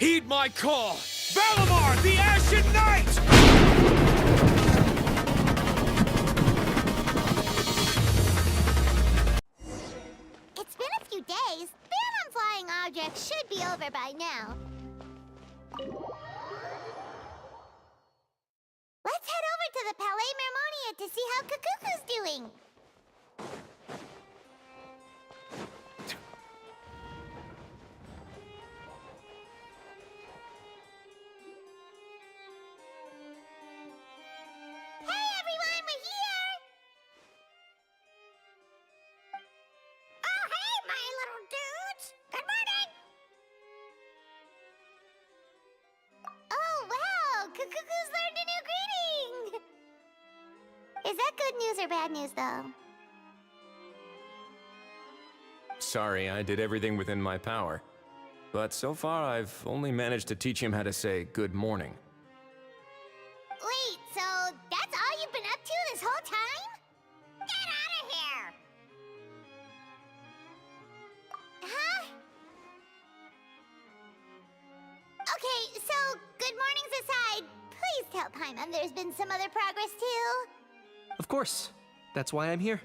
Heed my call! Valimar, the Ashen Knight! It's been a few days. Ban on flying objects should be over by now. Let's head over to the Palais Mermonia to see how Cacucu's doing. Hey everyone, we're here! Oh hey, my little dudes! Good morning! Oh wow, Cacucu's learned a new greeting! Is that good news or bad news, though? Sorry, I did everything within my power. But so far, I've only managed to teach him how to say good morning. Wait, so that's all you've been up to this whole time? Get out of here! Huh? Okay, so good mornings aside, please tell Paimon there's been some other progress too. Of course. That's why I'm here.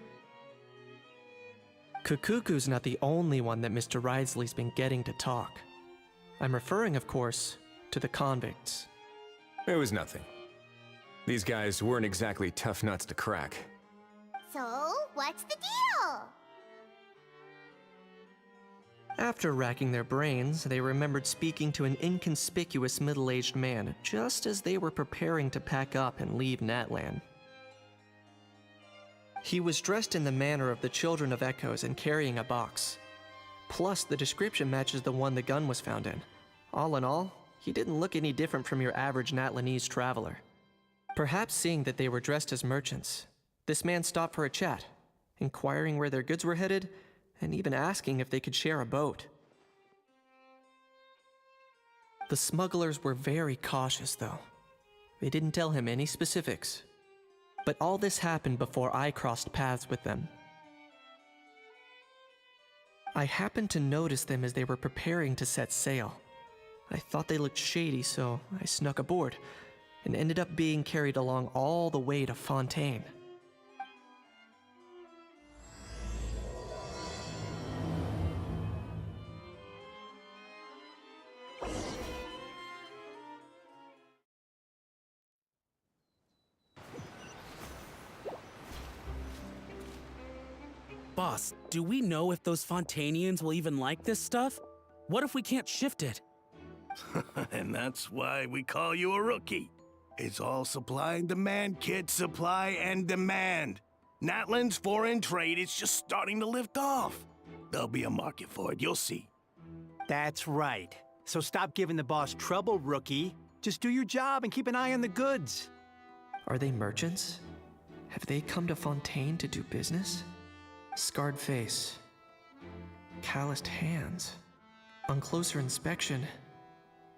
Cacucu's not the only one that Mr. Ridesley's been getting to talk. I'm referring, of course, to the convicts. It was nothing. These guys weren't exactly tough nuts to crack. So, what's the deal? After racking their brains, they remembered speaking to an inconspicuous middle-aged man just as they were preparing to pack up and leave Natlan. He was dressed in the manner of the Children of Echoes and carrying a box. Plus, the description matches the one the gun was found in. All in all, he didn't look any different from your average Natlanese traveler. Perhaps seeing that they were dressed as merchants, this man stopped for a chat, inquiring where their goods were headed, and even asking if they could share a boat. The smugglers were very cautious, though. They didn't tell him any specifics. But all this happened before I crossed paths with them. I happened to notice them as they were preparing to set sail. I thought they looked shady, so I snuck aboard, and ended up being carried along all the way to Fontaine. Boss, do we know if those Fontainians will even like this stuff? What if we can't shift it? And that's why we call you a rookie. It's all supply and demand, kid. Supply and demand. Natlan's foreign trade is just starting to lift off. There'll be a market for it, you'll see. That's right. So stop giving the boss trouble, rookie. Just do your job and keep an eye on the goods. Are they merchants? Have they come to Fontaine to do business? Scarred face, calloused hands. On closer inspection,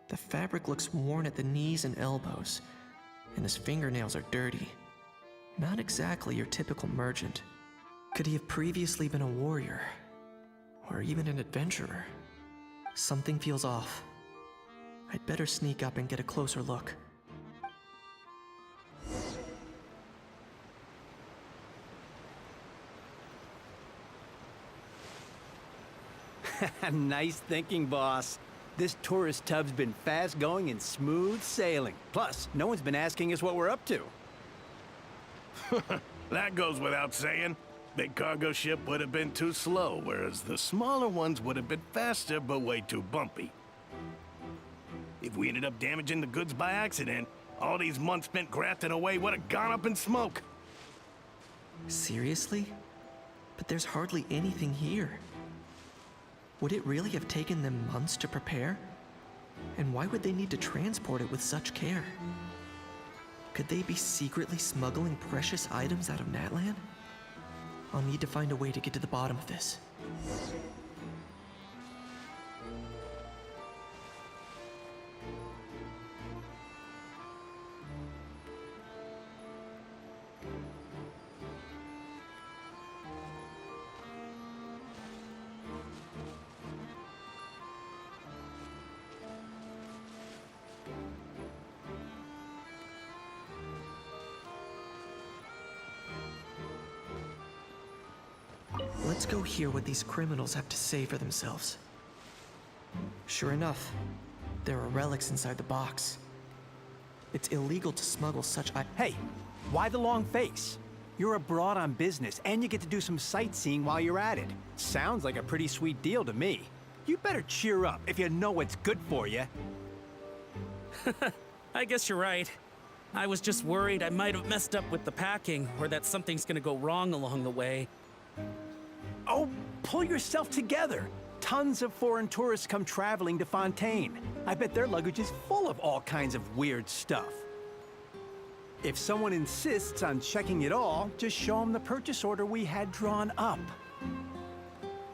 the fabric looks worn at the knees and elbows, and his fingernails are dirty. Not exactly your typical merchant. Could he have previously been a warrior? Or even an adventurer? Something feels off. I'd better sneak up and get a closer look. Nice thinking, boss. This tourist tub's been fast-going and smooth sailing. Plus, no one's been asking us what we're up to. That goes without saying. Big cargo ship would have been too slow, whereas the smaller ones would have been faster but way too bumpy. If we ended up damaging the goods by accident, all these months spent grafting away would have gone up in smoke. Seriously? But there's hardly anything here. Would it really have taken them months to prepare? And why would they need to transport it with such care? Could they be secretly smuggling precious items out of Natlan? I'll need to find a way to get to the bottom of this. Let's go hear what these criminals have to say for themselves. Sure enough, there are relics inside the box. It's illegal to smuggle such Hey, why the long face? You're abroad on business, and you get to do some sightseeing while you're at it. Sounds like a pretty sweet deal to me. You better cheer up if you know what's good for you. I guess you're right. I was just worried I might have messed up with the packing, or that something's gonna go wrong along the way. Oh, pull yourself together. Tons of foreign tourists come traveling to Fontaine. I bet their luggage is full of all kinds of weird stuff. If someone insists on checking it all, just show them the purchase order we had drawn up.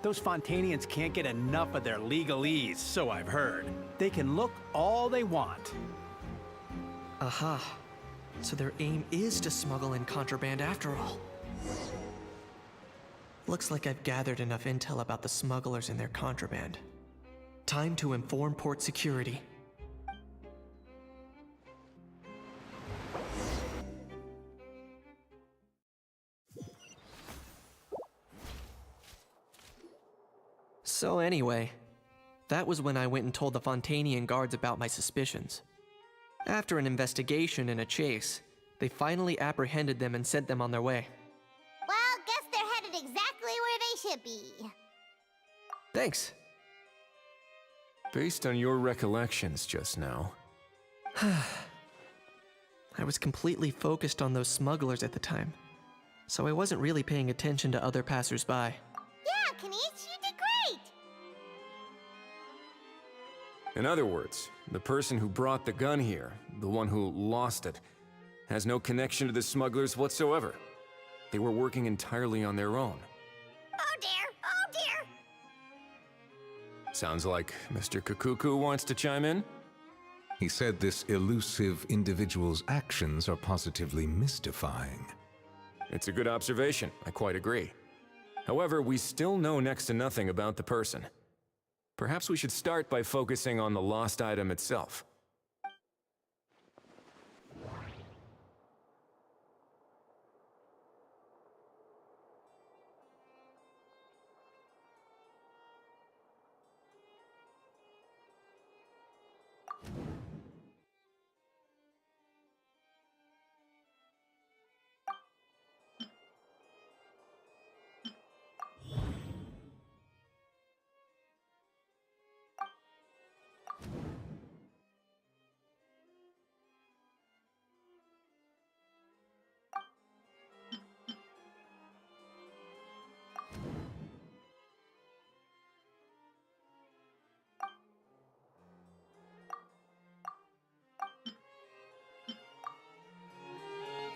Those Fontainians can't get enough of their legalese, so I've heard. They can look all they want. Aha. So their aim is to smuggle in contraband after all. Looks like I've gathered enough intel about the smugglers and their contraband. Time to inform port security. So anyway, that was when I went and told the Fontainian guards about my suspicions. After an investigation and a chase, they finally apprehended them and sent them on their way. Well, guess they're headed exactly where they should be. Thanks. Based on your recollections just now, I was completely focused on those smugglers at the time, so I wasn't really paying attention to other passersby. Yeah, Kanish, you did great! in other words, the person who brought the gun here, the one who lost it, has no connection to the smugglers whatsoever. They were working entirely on their own. Oh dear, oh dear! Sounds like Mr. Cacucu wants to chime in? He said this elusive individual's actions are positively mystifying. It's a good observation, I quite agree. However, we still know next to nothing about the person. Perhaps we should start by focusing on the lost item itself.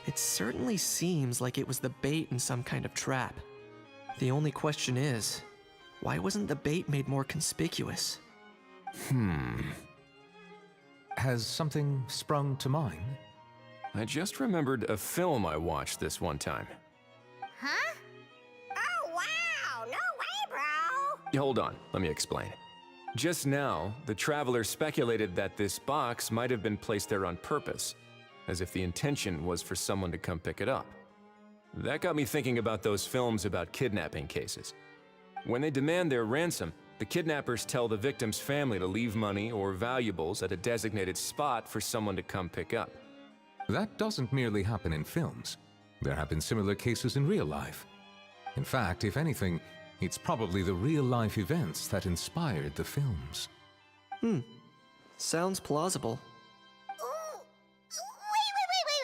It certainly seems like it was the bait in some kind of trap. The only question is, why wasn't the bait made more conspicuous? Has something sprung to mind? I just remembered a film I watched this one time. Huh? Oh wow, no way, bro! Hold on, let me explain. Just now, the traveler speculated that this box might have been placed there on purpose, as if the intention was for someone to come pick it up. That got me thinking about those films about kidnapping cases. When they demand their ransom, the kidnappers tell the victim's family to leave money or valuables at a designated spot for someone to come pick up. That doesn't merely happen in films. There have been similar cases in real life. In fact, if anything, it's probably the real-life events that inspired the films. Sounds plausible. Ooh.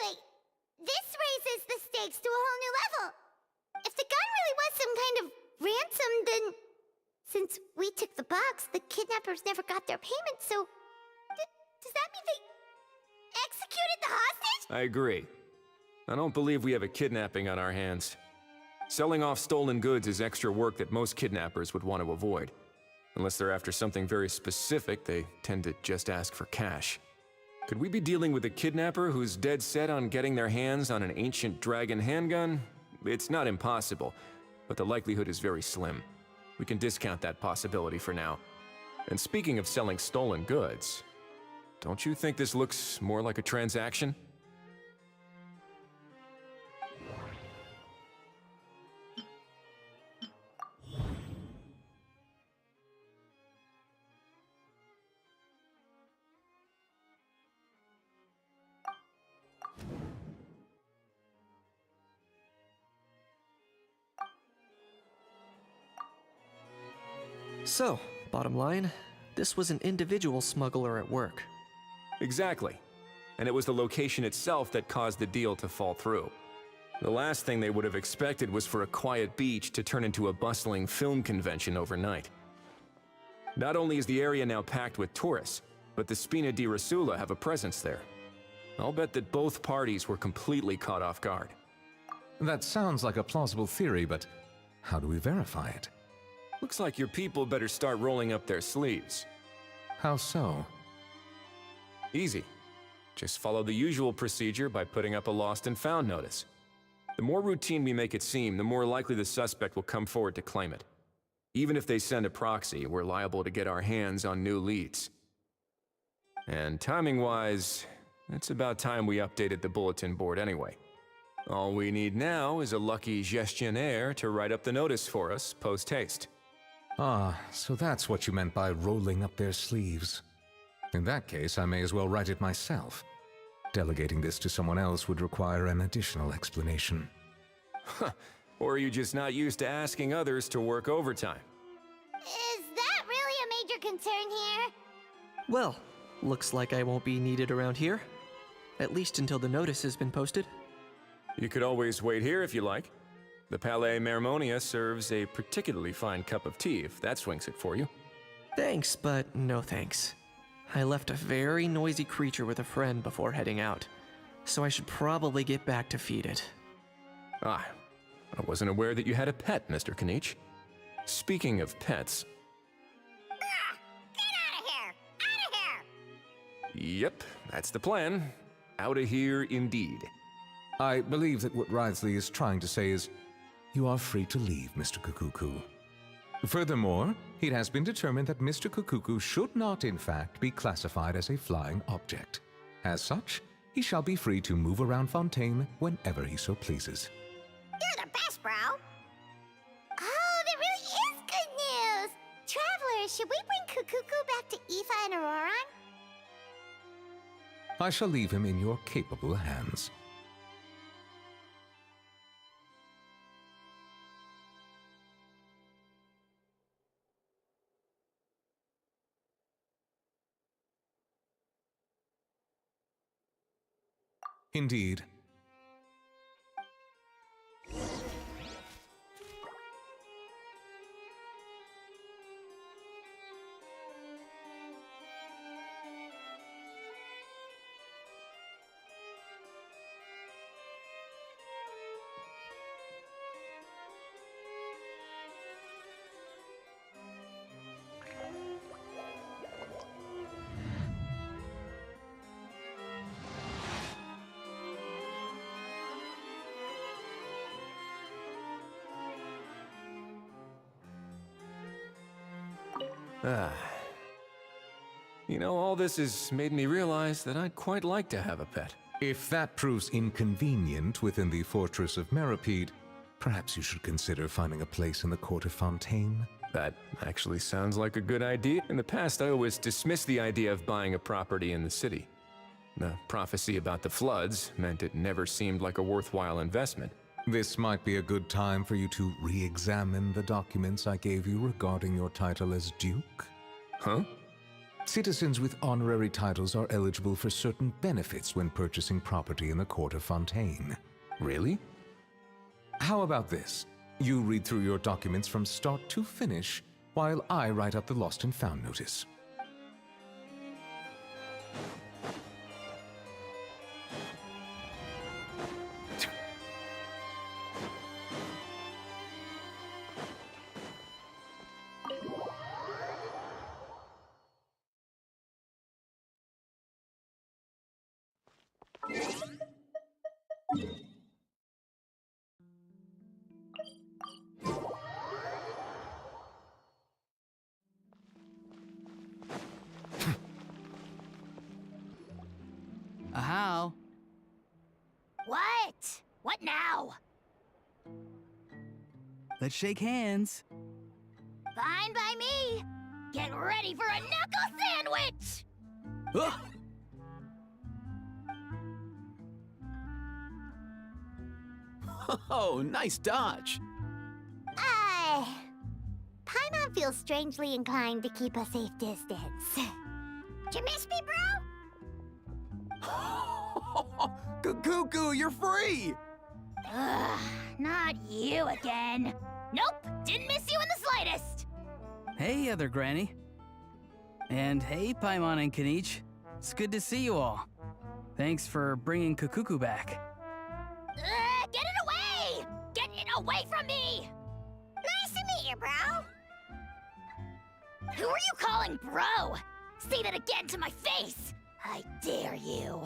Wait. This raises the stakes to a whole new level. If the gun really was some kind of ransom, then since we took the box, the kidnappers never got their payment, so does that mean they executed the hostage? I agree. I don't believe we have a kidnapping on our hands. Selling off stolen goods is extra work that most kidnappers would want to avoid. Unless they're after something very specific, they tend to just ask for cash. Could we be dealing with a kidnapper who's dead set on getting their hands on an ancient dragon handgun? It's not impossible, but the likelihood is very slim. We can discount that possibility for now. And speaking of selling stolen goods, don't you think this looks more like a transaction? So, bottom line, this was an individual smuggler at work. Exactly. And it was the location itself that caused the deal to fall through. The last thing they would have expected was for a quiet beach to turn into a bustling film convention overnight. Not only is the area now packed with tourists, but the Spina di Rosula have a presence there. I'll bet that both parties were completely caught off guard. That sounds like a plausible theory, but how do we verify it? Looks like your people better start rolling up their sleeves. How so? Easy. Just follow the usual procedure by putting up a lost and found notice. The more routine we make it seem, the more likely the suspect will come forward to claim it. Even if they send a proxy, we're liable to get our hands on new leads. And timing-wise, it's about time we updated the bulletin board anyway. All we need now is a lucky gestionnaire to write up the notice for us post-haste. Ah, so that's what you meant by rolling up their sleeves. In that case, I may as well write it myself. Delegating this to someone else would require an additional explanation. Or are you just not used to asking others to work overtime? Is that really a major concern here? Well, looks like I won't be needed around here. At least until the notice has been posted. You could always wait here if you like. The Palais Mermonia serves a particularly fine cup of tea if that swings it for you. Thanks, but no thanks. I left a very noisy creature with a friend before heading out, so I should probably get back to feed it. Ah, I wasn't aware that you had a pet, Mr. Kanich. Speaking of pets... Get out of here! Out of here! Yep, that's the plan. Out of here indeed. I believe that what Wriothesley is trying to say is, you are free to leave, Mr. Cacucu. Furthermore, it has been determined that Mr. Cacucu should not, in fact, be classified as a flying object. As such, he shall be free to move around Fontaine whenever he so pleases. You're the best, bro! Oh, that really is good news! Travelers, should we bring Cacucu back to Aoife and Auroran? I shall leave him in your capable hands. Indeed. You know, all this has made me realize that I'd quite like to have a pet. If that proves inconvenient within the fortress of Meripede, perhaps you should consider finding a place in the court of Fontaine. That actually sounds like a good idea. In the past, I always dismissed the idea of buying a property in the city. The prophecy about the floods meant it never seemed like a worthwhile investment. This might be a good time for you to re-examine the documents I gave you regarding your title as Duke. Huh? Citizens with honorary titles are eligible for certain benefits when purchasing property in the court of Fontaine. Really? How about this? You read through your documents from start to finish, while I write up the lost and found notice. How? What? What now? Let's shake hands. Fine by me. Get ready for a knuckle sandwich! Ugh. Oh, nice dodge. Paimon feel strangely inclined to keep a safe distance. Did you miss me, bro? Cacucu, you're free! Ugh, not you again. Nope, didn't miss you in the slightest. Hey, other Granny. And hey, Paimon and Kanich. It's good to see you all. Thanks for bringing Cacucu back. Get it away! Get it away from me! Nice to meet you, bro. Who are you calling bro? Say that again to my face! I dare you.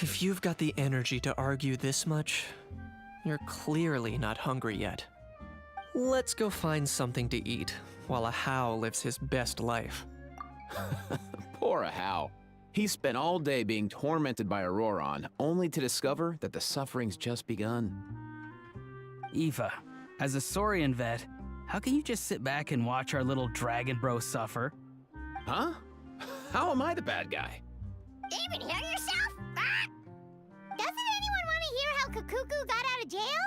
If you've got the energy to argue this much, you're clearly not hungry yet. Let's go find something to eat while a How lives his best life. Poor Ahau. He spent all day being tormented by Auroron, only to discover that the suffering's just begun. Eva, as a Saurian vet, how can you just sit back and watch our little dragon bro suffer? Huh? How am I the bad guy? Even hear yourself? Ah! Doesn't anyone want to hear how Cacucu got out of jail?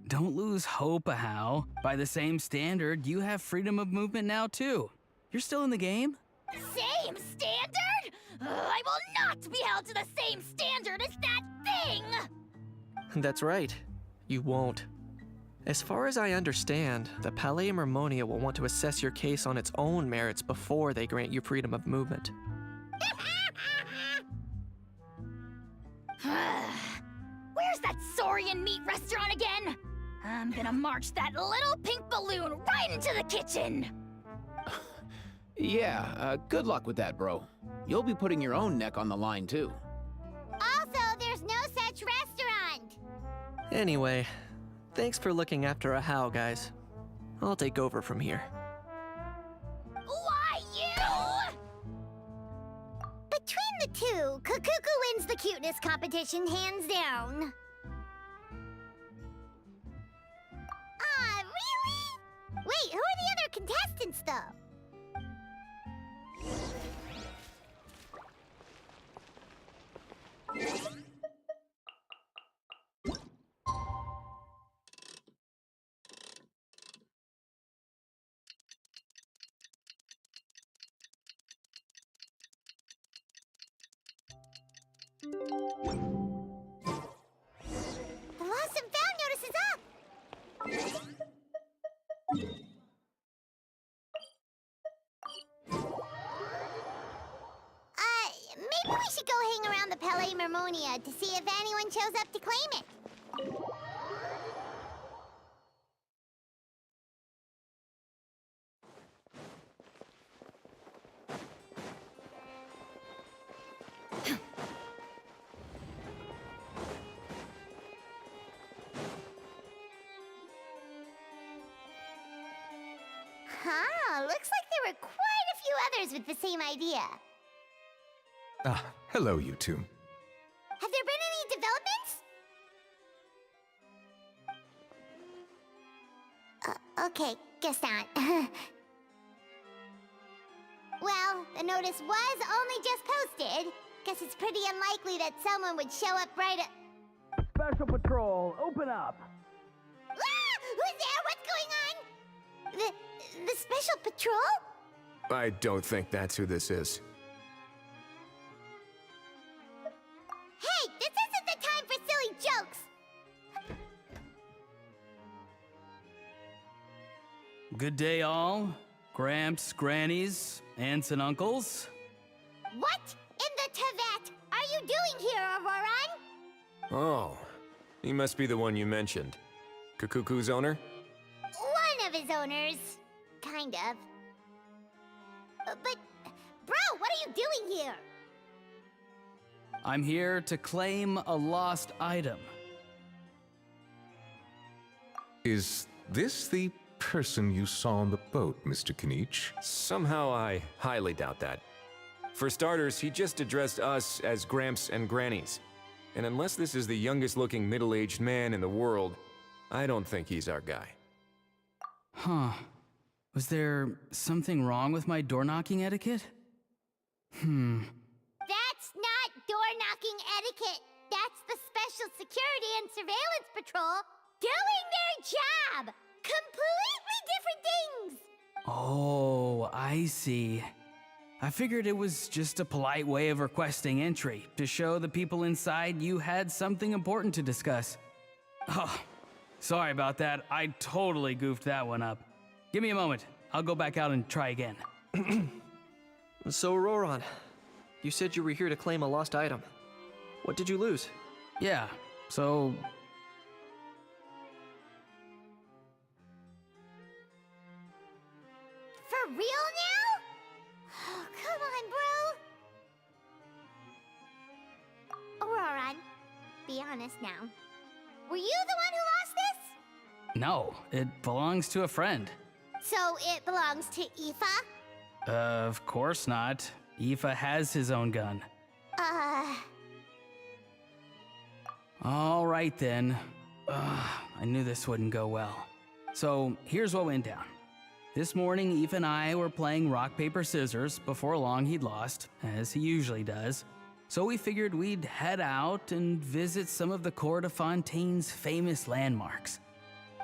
Don't lose hope, Ahau. By the same standard, you have freedom of movement now, too. You're still in the game? Same standard? I will not be held to the same standard as that thing! That's right. You won't. As far as I understand, the Palais Mermonia will want to assess your case on its own merits before they grant you freedom of movement. Where's that Saurian meat restaurant again? I'm gonna march that little pink balloon right into the kitchen! Yeah, good luck with that, bro. You'll be putting your own neck on the line, too. Also, there's no such restaurant! Anyway, thanks for looking after a How, guys. I'll take over from here. Why, you? Between the two, Cacucu wins the cuteness competition hands down. Really? Wait, who are the other contestants, though? The lost and found notice is up! Maybe we should go hang around the Palais Mermonia to see if anyone shows up to claim it. Huh, looks like there were quite a few others with the same idea. Ah, hello, you two. Have there been any developments? Okay, guess not. Well, the notice was only just posted. Guess it's pretty unlikely that someone would show up right at... Special Patrol, open up! Ah! Who's there? What's going on? The Special Patrol? I don't think that's who this is. Hey, this isn't the time for silly jokes! Good day, all. Gramps, grannies, aunts, and uncles. What in the Tibet are you doing here, Auroron? Oh, he must be the one you mentioned. Cacucu's owner? One of his owners. Kind of. But, bro, what are you doing here? I'm here to claim a lost item. Is this the person you saw on the boat, Mr. Kanich? Somehow I highly doubt that. For starters, he just addressed us as Gramps and Grannies. And unless this is the youngest looking middle-aged man in the world, I don't think he's our guy. Huh. Was there something wrong with my door-knocking etiquette? That's not door-knocking etiquette! etiquette. That's the Special Security and Surveillance Patrol doing their job. Completely different things. Oh, I see. I figured it was just a polite way of requesting entry to show the people inside you had something important to discuss. Oh, sorry about that. I totally goofed that one up. Give me a moment. I'll go back out and try again. So, Roran, you said you were here to claim a lost item. What did you lose? Yeah, so... For real now? Oh, come on, bro. Auroran, be honest now. Were you the one who lost this? No, it belongs to a friend. So it belongs to Aoife? Of course not. Aoife has his own gun. All right then. I knew this wouldn't go well. So here's what went down. This morning, Aoife and I were playing rock, paper, scissors. Before long, he'd lost, as he usually does. So we figured we'd head out and visit some of the Court of Fontaine's famous landmarks.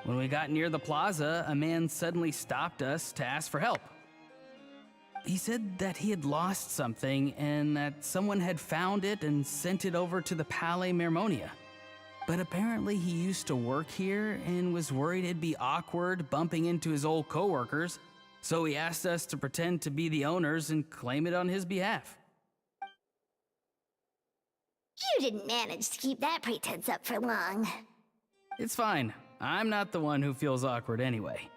When we got near the plaza, a man suddenly stopped us to ask for help. He said that he had lost something and that someone had found it and sent it over to the Palais Mermonia. But apparently he used to work here and was worried it'd be awkward bumping into his old coworkers, so he asked us to pretend to be the owners and claim it on his behalf. You didn't manage to keep that pretense up for long. It's fine. I'm not the one who feels awkward anyway.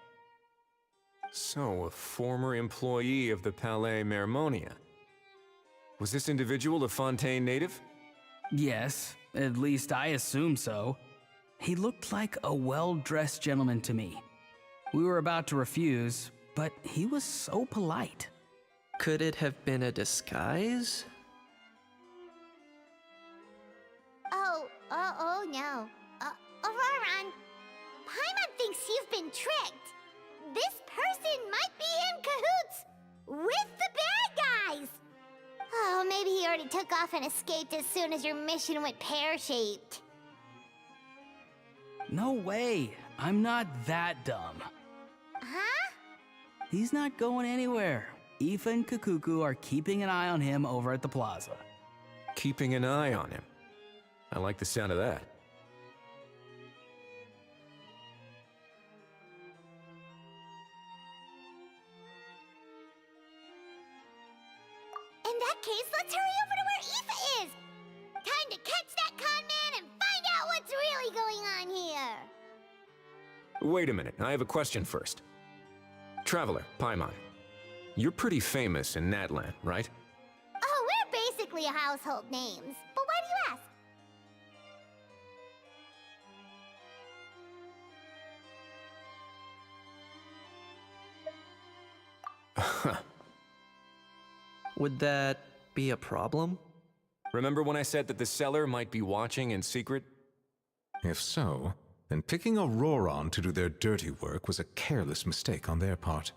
So, a former employee of the Palais Mermonia. Was this individual a Fontaine native? Yes, at least I assume so. He looked like a well-dressed gentleman to me. We were about to refuse, but he was so polite. Could it have been a disguise? Oh no. Auroran, Paimon thinks you've been tricked. This person might be in cahoots with the bad guys. Oh, maybe he already took off and escaped as soon as your mission went pear-shaped. No way. I'm not that dumb. Huh? He's not going anywhere. Aoife and Cacucu are keeping an eye on him over at the plaza. Keeping an eye on him. I like the sound of that. In that case, let's hurry over to where Aoife is. Time to catch that con man and find out what's really going on here. Wait a minute, I have a question first. Traveler, Paimon, you're pretty famous in Natlan, right? Oh, we're basically household names. But why do you ask? Would that be a problem? Remember when I said that the seller might be watching in secret? If so, then picking Auroran to do their dirty work was a careless mistake on their part.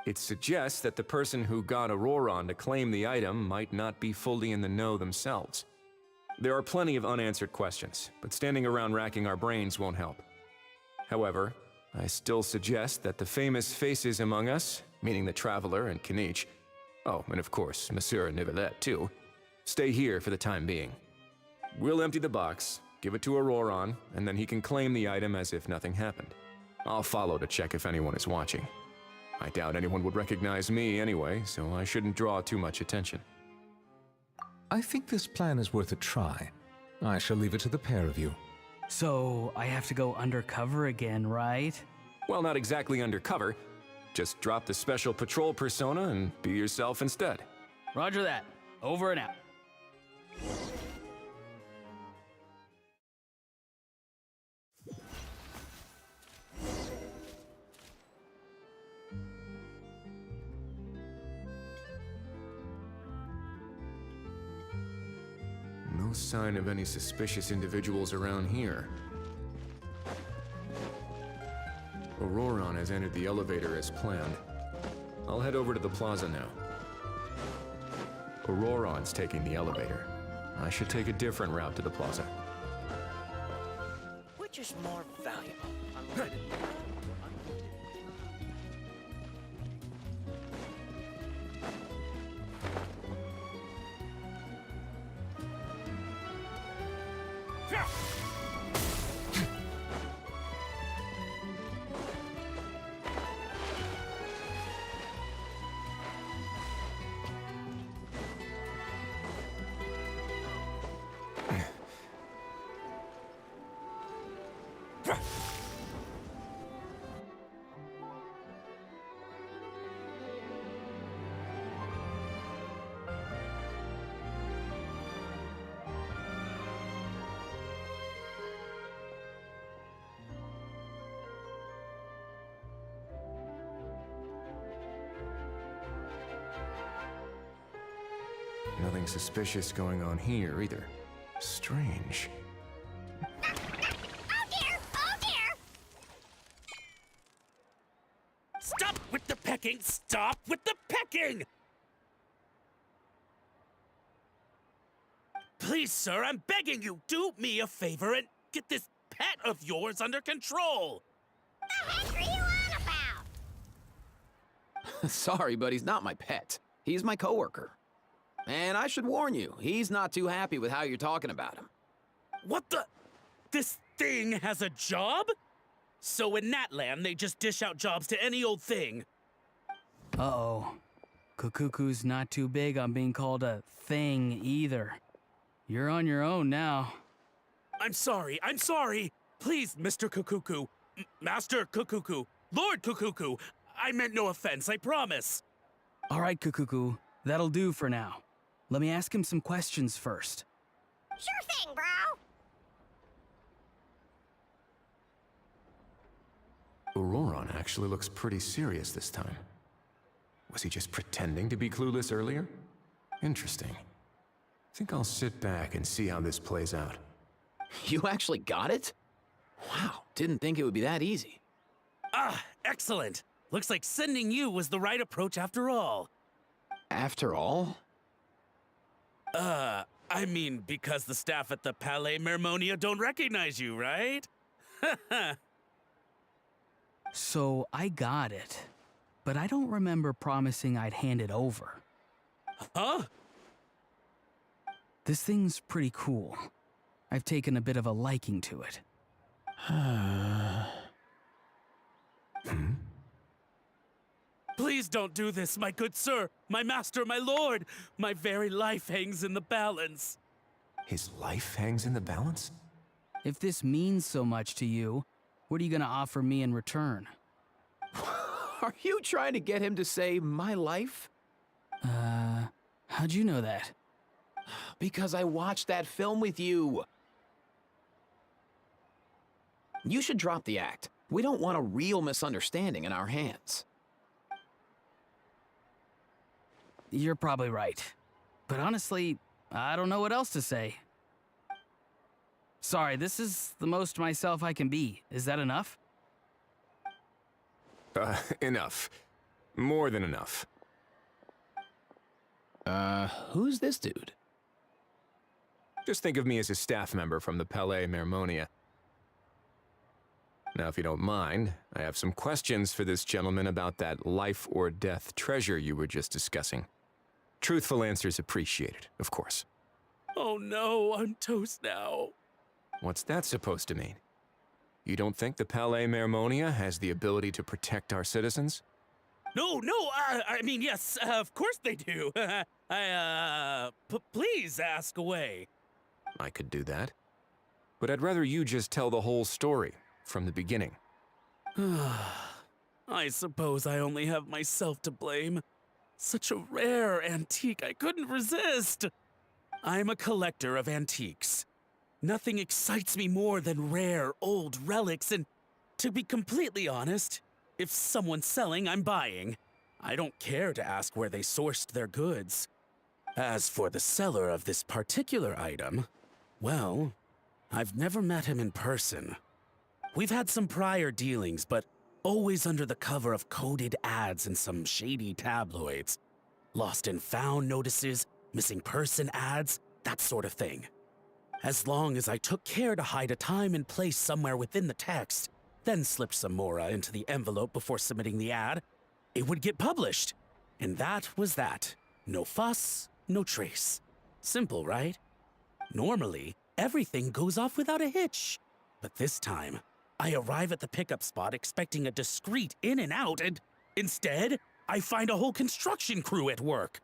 It suggests that the person who got Auroran to claim the item might not be fully in the know themselves. There are plenty of unanswered questions, but standing around racking our brains won't help. However, I still suggest that the famous faces among us, meaning the Traveler and Kinich, oh, and of course, Monsieur and Neuvilette too, stay here for the time being. We'll empty the box, give it to Auroran, and then he can claim the item as if nothing happened. I'll follow to check if anyone is watching. I doubt anyone would recognize me anyway, so I shouldn't draw too much attention. I think this plan is worth a try. I shall leave it to the pair of you. So I have to go undercover again, right? Well, not exactly undercover. Just drop the special patrol persona and be yourself instead. Roger that. Over and out. No sign of any suspicious individuals around here. Auroran has entered the elevator as planned. I'll head over to the plaza now. Auroran's taking the elevator. I should take a different route to the plaza. Which is more valuable? Nothing suspicious going on here either. Strange. Oh dear! Oh dear! Stop with the pecking! Stop with the pecking! Please, sir, I'm begging you, do me a favor and get this pet of yours under control! The heck are you on about? Sorry, but he's not my pet. He's my coworker. And I should warn you, he's not too happy with how you're talking about him. What the? This thing has a job? So in Natlan, they just dish out jobs to any old thing. Uh-oh. Cacucu's not too big on being called a thing either. You're on your own now. I'm sorry. Please, Mr. Cacucu. Master Cacucu. Lord Cacucu. I meant no offense, I promise. All right, Cacucu. That'll do for now. Let me ask him some questions first. Sure thing, bro. Auroron actually looks pretty serious this time. Was he just pretending to be clueless earlier? Interesting. Think I'll sit back and see how this plays out. You actually got it? Wow, didn't think it would be that easy. Ah, excellent. Looks like sending you was the right approach after all. After all? I mean, because the staff at the Palais Mermonia don't recognize you, right? So I got it, but I don't remember promising I'd hand it over. Huh? This thing's pretty cool. I've taken a bit of a liking to it. Please don't do this, my good sir, my master, my lord. My very life hangs in the balance. His life hangs in the balance? If this means so much to you, what are you gonna offer me in return? Are you trying to get him to say my life? How'd you know that? Because I watched that film with you. You should drop the act. We don't want a real misunderstanding in our hands. You're probably right. But honestly, I don't know what else to say. Sorry, this is the most myself I can be. Is that enough? Enough. More than enough. Who's this dude? Just think of me as a staff member from the Palais Mermonia. Now, if you don't mind, I have some questions for this gentleman about that life or death treasure you were just discussing. Truthful answers appreciated, of course. Oh no, I'm toast now. What's that supposed to mean? You don't think the Palais Mermonia has the ability to protect our citizens? No, I mean, yes, of course they do. Please ask away. I could do that. But I'd rather you just tell the whole story, from the beginning. I suppose I only have myself to blame. Such a rare antique, I couldn't resist. I'm a collector of antiques. Nothing excites me more than rare, old relics, and to be completely honest, if someone's selling, I'm buying. I don't care to ask where they sourced their goods. As for the seller of this particular item, well, I've never met him in person. We've had some prior dealings, but always under the cover of coded ads in some shady tabloids. Lost and found notices, missing person ads, that sort of thing. As long as I took care to hide a time and place somewhere within the text, then slipped some mora into the envelope before submitting the ad, it would get published. And that was that. No fuss, no trace. Simple, right? Normally, everything goes off without a hitch. But this time, I arrive at the pickup spot expecting a discreet in and out, and instead, I find a whole construction crew at work.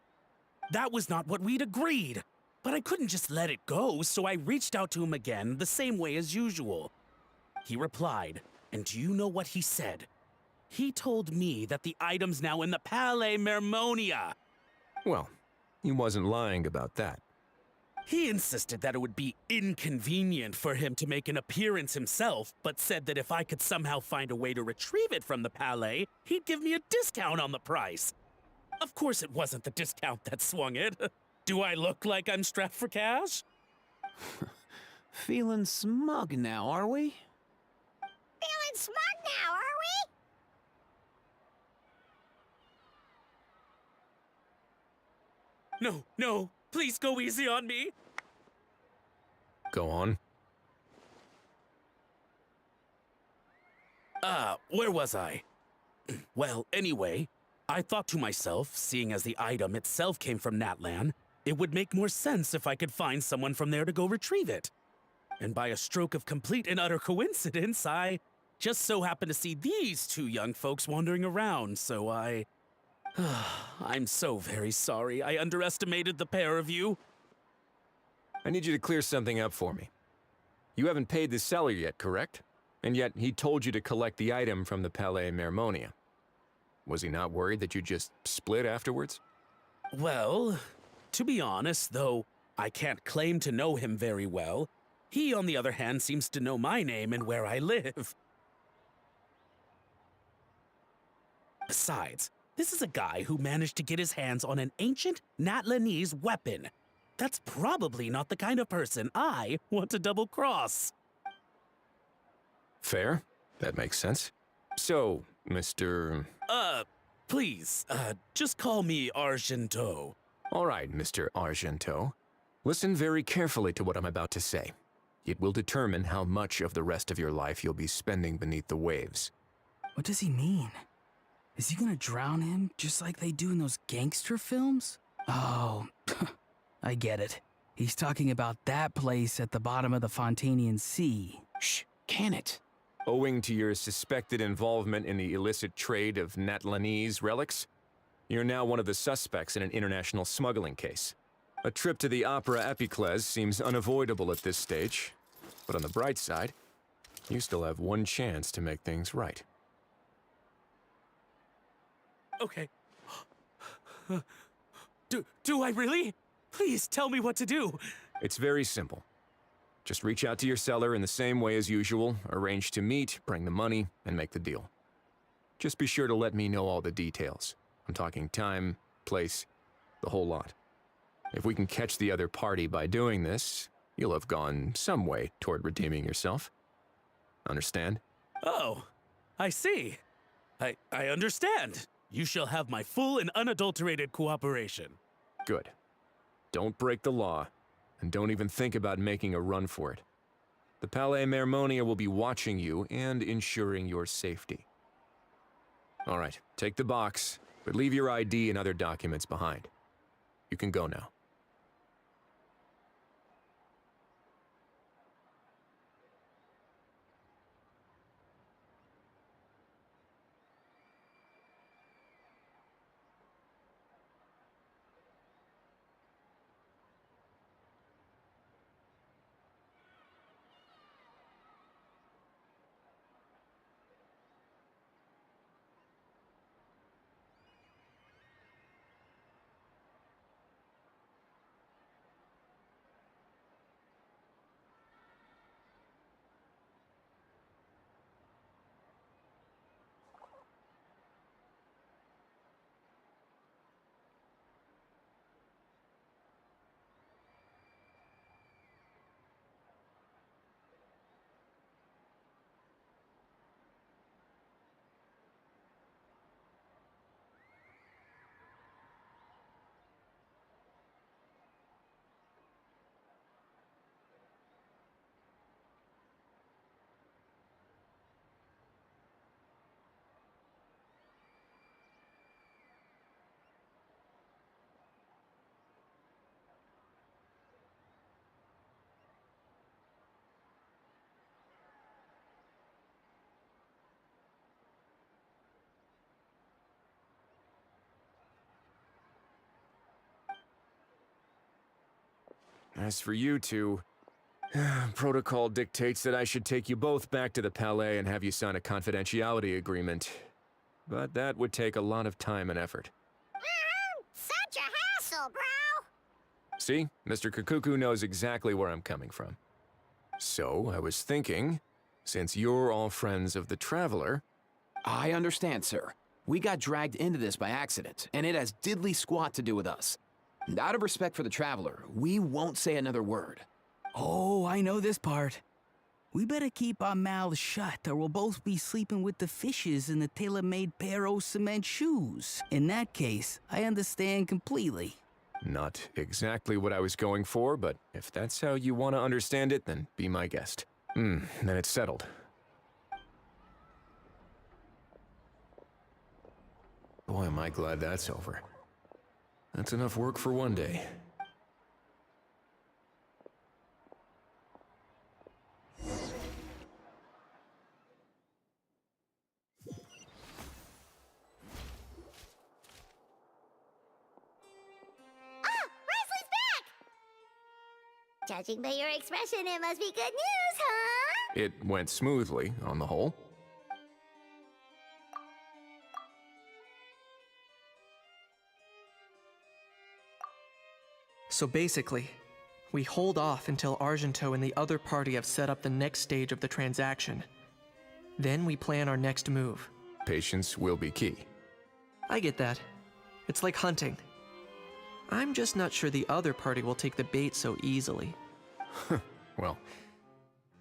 That was not what we'd agreed, but I couldn't just let it go, so I reached out to him again the same way as usual. He replied, and do you know what he said? He told me that the item's now in the Palais Mermonia. Well, he wasn't lying about that. He insisted that it would be inconvenient for him to make an appearance himself, but said that if I could somehow find a way to retrieve it from the Palais, he'd give me a discount on the price. Of course it wasn't the discount that swung it. Do I look like I'm strapped for cash? Feeling smug now, are we? Feeling smug now, are we? No, please go easy on me. Go on. Where was I? Well, anyway, I thought to myself, seeing as the item itself came from Natlan, it would make more sense if I could find someone from there to go retrieve it. And by a stroke of complete and utter coincidence, I just so happened to see these two young folks wandering around, so I'm so very sorry I underestimated the pair of you. I need you to clear something up for me. You haven't paid the seller yet, correct? And yet he told you to collect the item from the Palais Mermonia. Was he not worried that you just split afterwards? Well, to be honest, though I can't claim to know him very well, he, on the other hand, seems to know my name and where I live. Besides, this is a guy who managed to get his hands on an ancient Natlanese weapon. That's probably not the kind of person I want to double-cross. Fair. That makes sense. So, Mr. Please, just call me Argento. All right, Mr. Argento. Listen very carefully to what I'm about to say. It will determine how much of the rest of your life you'll be spending beneath the waves. What does he mean? Is he gonna drown him just like they do in those gangster films? Oh, I get it. He's talking about that place at the bottom of the Fontainian Sea. Shh, can it? Owing to your suspected involvement in the illicit trade of Natlanese relics, you're now one of the suspects in an international smuggling case. A trip to the Opera Epiclese seems unavoidable at this stage, but on the bright side, you still have one chance to make things right. Okay. Do I really? Please tell me what to do. It's very simple. Just reach out to your seller in the same way as usual, arrange to meet, bring the money, and make the deal. Just be sure to let me know all the details. I'm talking time, place, the whole lot. If we can catch the other party by doing this, you'll have gone some way toward redeeming yourself. Understand? Oh, I see. I understand. You shall have my full and unadulterated cooperation. Good. Don't break the law, and don't even think about making a run for it. The Palais Mermonia will be watching you and ensuring your safety. All right, take the box, but leave your ID and other documents behind. You can go now. As for you two, protocol dictates that I should take you both back to the Palais and have you sign a confidentiality agreement. But that would take a lot of time and effort. Such a hassle, bro! See, Mr. Cacucu knows exactly where I'm coming from. So, I was thinking, since you're all friends of the Traveler... I understand, sir. We got dragged into this by accident, and it has diddly squat to do with us. And out of respect for the Traveler, we won't say another word. Oh, I know this part. We better keep our mouths shut, or we'll both be sleeping with the fishes in the tailor-made pair of cement shoes. In that case, I understand completely. Not exactly what I was going for, but if that's how you want to understand it, then be my guest. Then it's settled. Boy, am I glad that's over. That's enough work for one day. Judging by your expression, it must be good news, huh? It went smoothly, on the whole. So basically, we hold off until Argento and the other party have set up the next stage of the transaction. Then we plan our next move. Patience will be key. I get that. It's like hunting. I'm just not sure the other party will take the bait so easily. Well,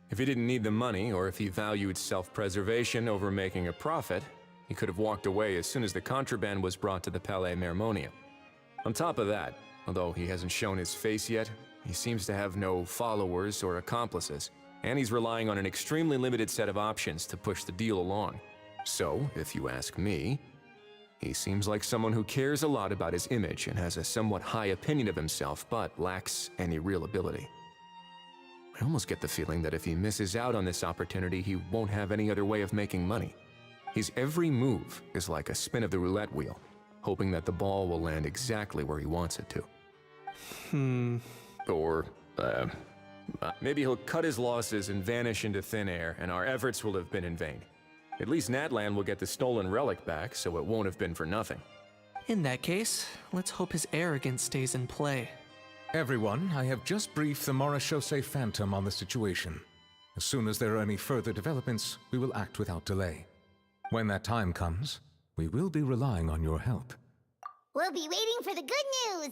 if he didn't need the money, or if he valued self-preservation over making a profit, he could have walked away as soon as the contraband was brought to the Palais Mermonium. On top of that, although he hasn't shown his face yet, he seems to have no followers or accomplices, and he's relying on an extremely limited set of options to push the deal along. So, if you ask me, he seems like someone who cares a lot about his image and has a somewhat high opinion of himself, but lacks any real ability. I almost get the feeling that if he misses out on this opportunity, he won't have any other way of making money. His every move is like a spin of the roulette wheel, hoping that the ball will land exactly where he wants it to. Or, maybe he'll cut his losses and vanish into thin air, and our efforts will have been in vain. At least Natlan will get the stolen relic back, so it won't have been for nothing. In that case, let's hope his arrogance stays in play. Everyone, I have just briefed the Marechaussee Phantom on the situation. As soon as there are any further developments, we will act without delay. When that time comes, we will be relying on your help. We'll be waiting for the good news.